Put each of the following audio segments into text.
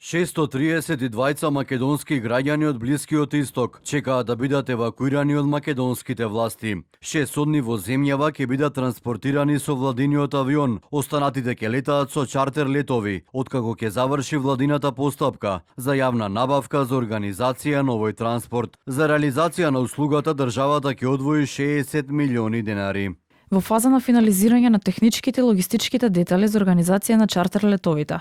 632 македонски граѓани од Блискиот Исток чекаат да бидат евакуирани од македонските власти. 6 судни во земјава ќе бидат транспортирани со владиниот авион, останатите ќе летаат со чартер летови, откако ќе заврши владината постапка за јавна набавка за организација на овој транспорт. За реализација на услугата државата ќе одвои 60 милиони денари. Во фаза на финализирање на техничките и логистичките детали за организација на чартер летовите.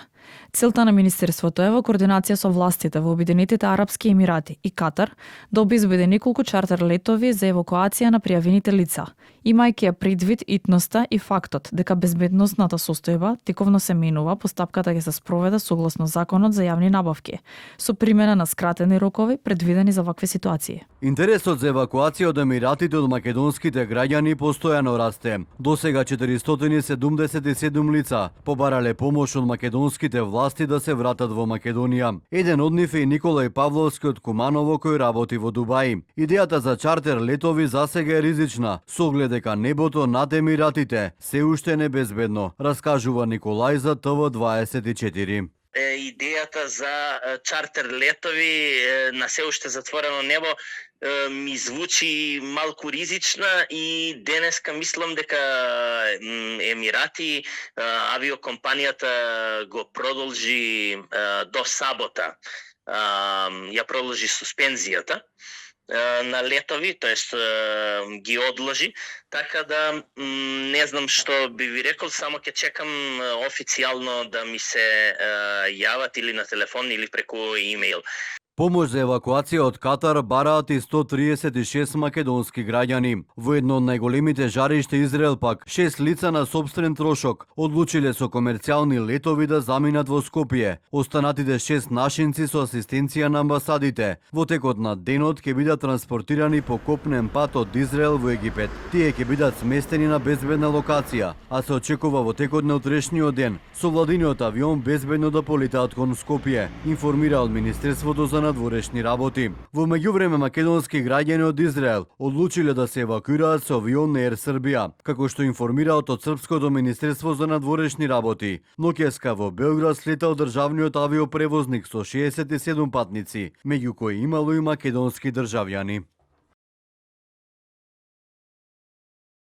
Целта на Министерството е во координација со властите во Обединетите Арапски Емирати и Катар да обезбеди неколку чартер летови за евакуација на пријавените лица, имајќи ја предвид итноста и фактот дека безбедносната состојба тековно се менува, постапката ќе се спроведе согласно Законот за јавни набавки, со примена на скратени рокови предвидени за вакви ситуации. Интересот за евакуација од Емиратите од македонските граѓани постојано расте. Досега 477 лица побарале помош од македонските власти да се вратат во Македонија. Еден од нив е Николај Павловски од Куманово кој работи во Дубај. Идејата за чартер летови засега е ризична, со оглед дека небото над Емиратите се уште небезбедно, раскажува Николај за ТВ24. Идејата за чартер летови на се уште затворено небо ми звучи малку ризична и денеска мислам дека Емирати, авиокомпанијата го продолжи до сабота. Ја продолжи суспензијата на летови, тоест ги одложи, така да не знам што би ви рекол, само ќе чекам официјално да ми се јават или на телефон или преку имејл. Помош за евакуација од Катар бараат и 136 македонски граѓани. Во едно од најголемите жаришта Израел пак, 6 лица на сопствен трошок одлучиле со комерцијални летови да заминат во Скопје. Останатите 6 нашинци со асистенција на амбасадите во текот на денот ќе бидат транспортирани по копнен пат од Израел во Египет. Тие ќе бидат сместени на безбедна локација, а се очекува во текот на утрешниот ден со владиниот авион безбедно да полетаат кон Скопје, информира од Министерството за надворешни работи. Во меѓувреме македонски граѓани од Израел одлучиле да се евакуираат со авион на Ер Србија, како што информираат од Српското Министерство за надворешни работи. Ноќеска во Белград слетал државниот авиопревозник со 67 патници, меѓу кои имало и македонски државјани.